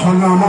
Oh,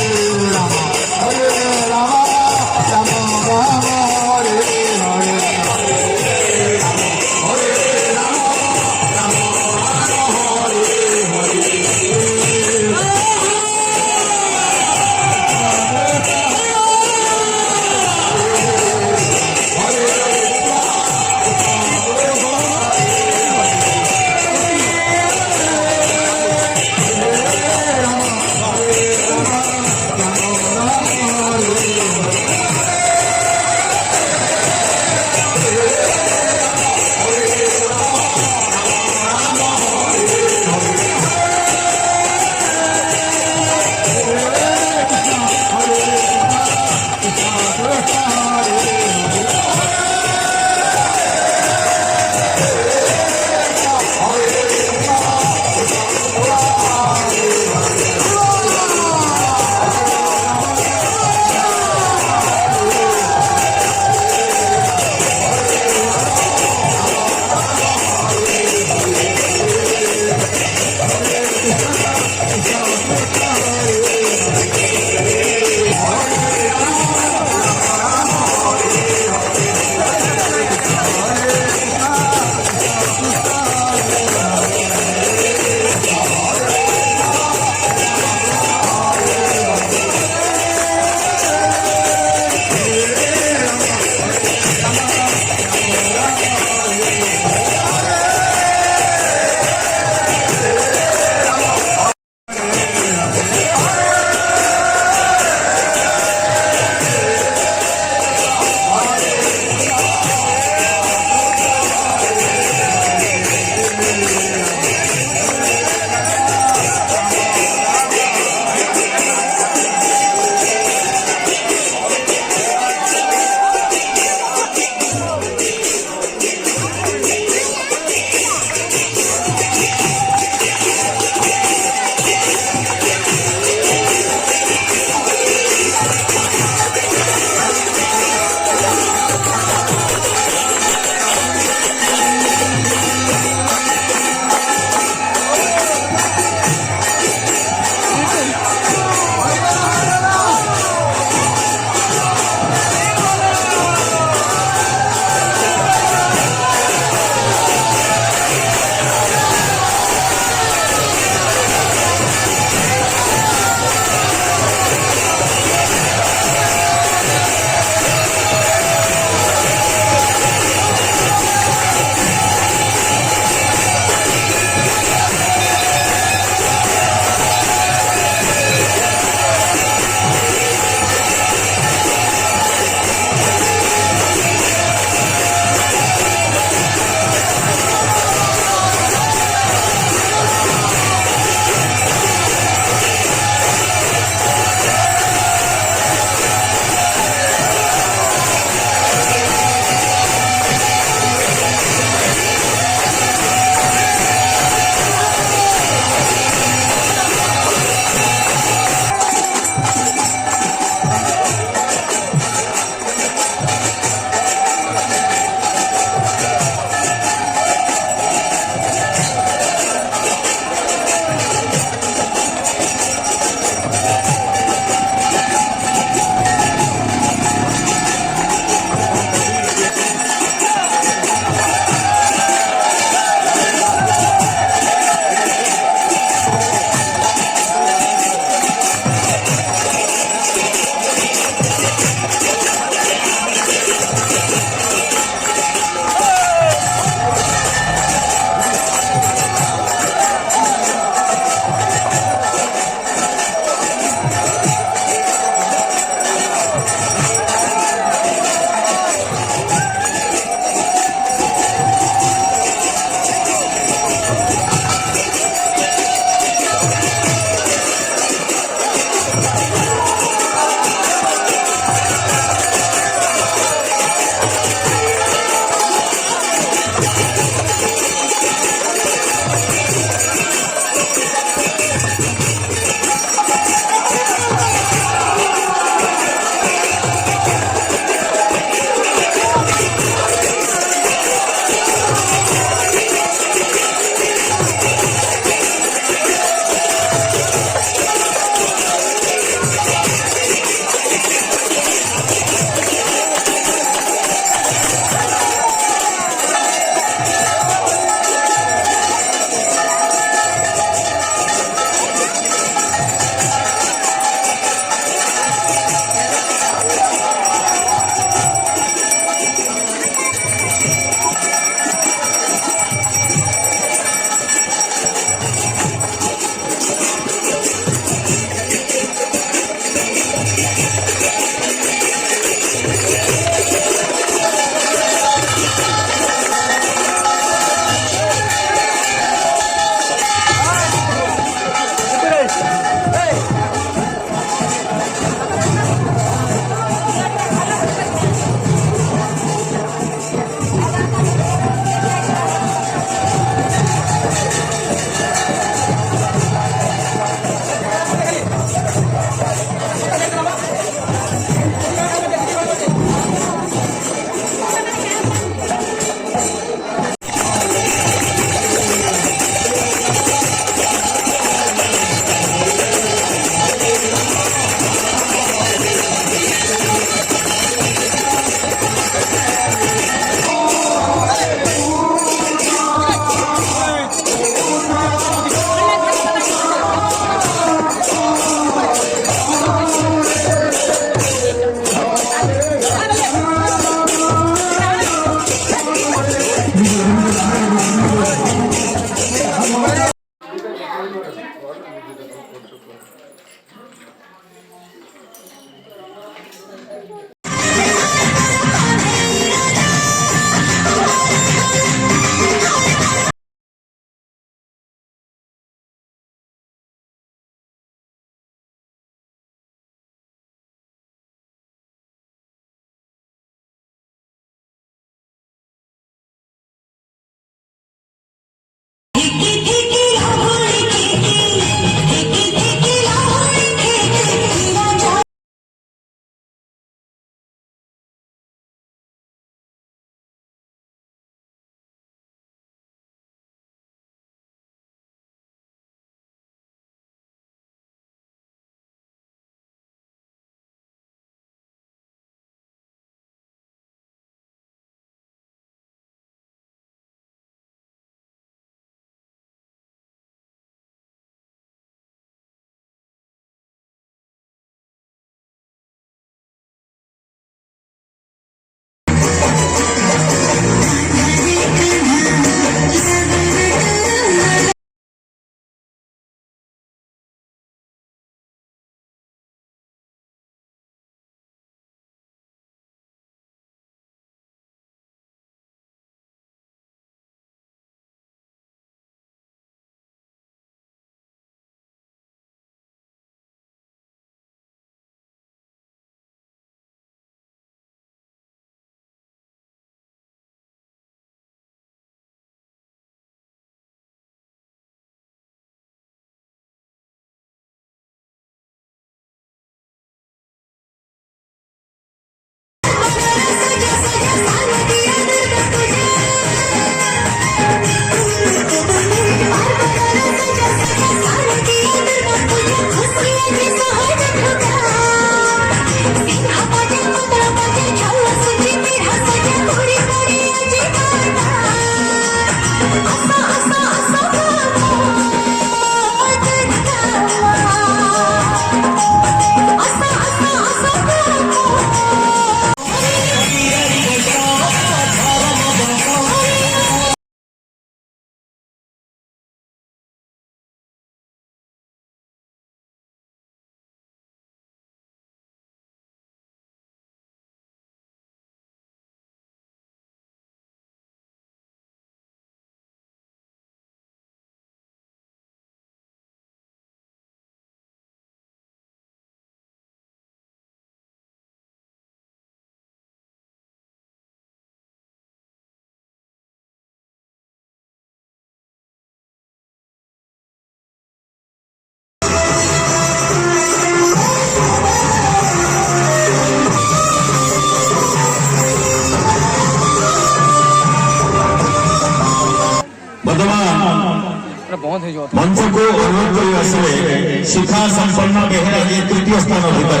मंच को अनुरोध कर शिखा संपन्न बेहरा जी तृतीय स्थान अधिकार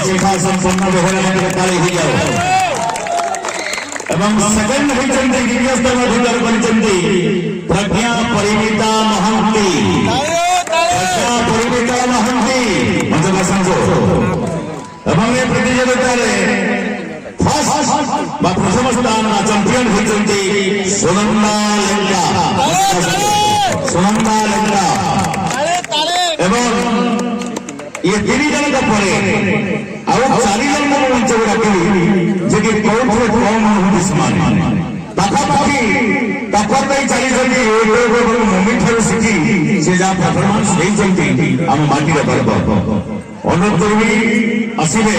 शिखा संपन्न बेहरा सेकेंड द्वितीय स्थान अधिकार प्रज्ञा परिमिता महांती प्रतियोगिता प्रथम स्थान चैंपियन होती सुनंदा लेंगा ये तीन जन चार जन मंच को डाक कौन कम समान पाखापाखि टक्कर चली मोमिन ठार शिखी से जहाँ परफॉर्मेंस आम माटी अनुरोध करी आसवे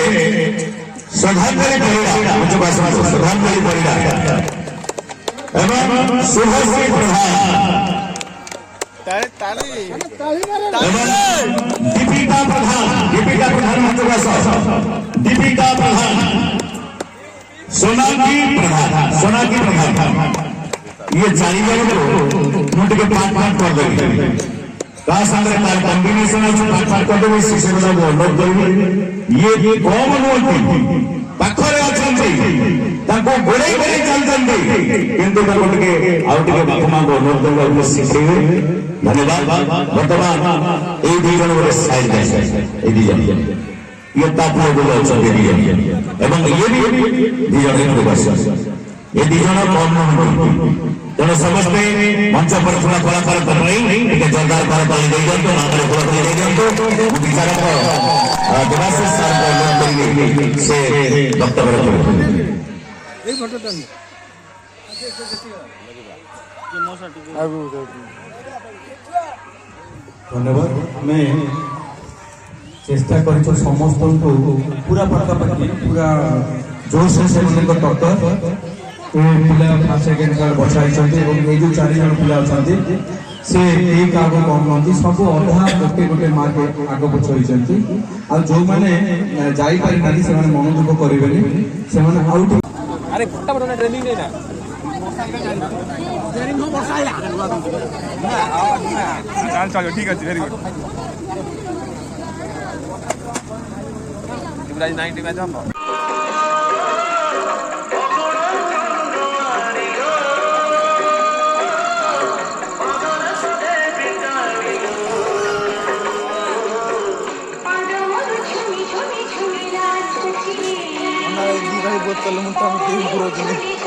श्रद्धांजलि परिड़ा श्रद्धांजलि परिड़ा एवं शुभश्री प्रधान दीपिका प्रधान दीपिका प्रधान सोनाकी प्रधान ये चारि जन को मुझे पाठ कर देंगे कॉम्बिनेशन पाठ कर देवे से अनुरोध करेंगे ये कम नुहति पाखरे अच्छा गोड़े गोड़े चलते किंतु बापा माँ को अनुरोध शिखे धन्यवाद बर्तमान ये दी जन गोटे साइड ये तापुआ बोले अच्छा ये भी दी जन ये दी जन कम नुहति तेणु समस्ते मंच पर थोड़ा कलाकार जोरदार करताली विचारक देवाशीष सार से वक्तव्य धन्यवाद मैं चेष्टा कर समस्त को पूरा पाखापाखि पूरा जोश से टक्कर पिला फर्स्ट सेकेंड कार्ड बछाई जो 4 जन पिला अच्छा से एक आग कम नुहति सब अधा गोटे गोटे मार्क आग पछ होती आ जो मैंने जापारी ना से मन दुख करेंगे से ठीक अच्छे वेरी गुड युवराज 90 मैच हम बहुत कल मुझे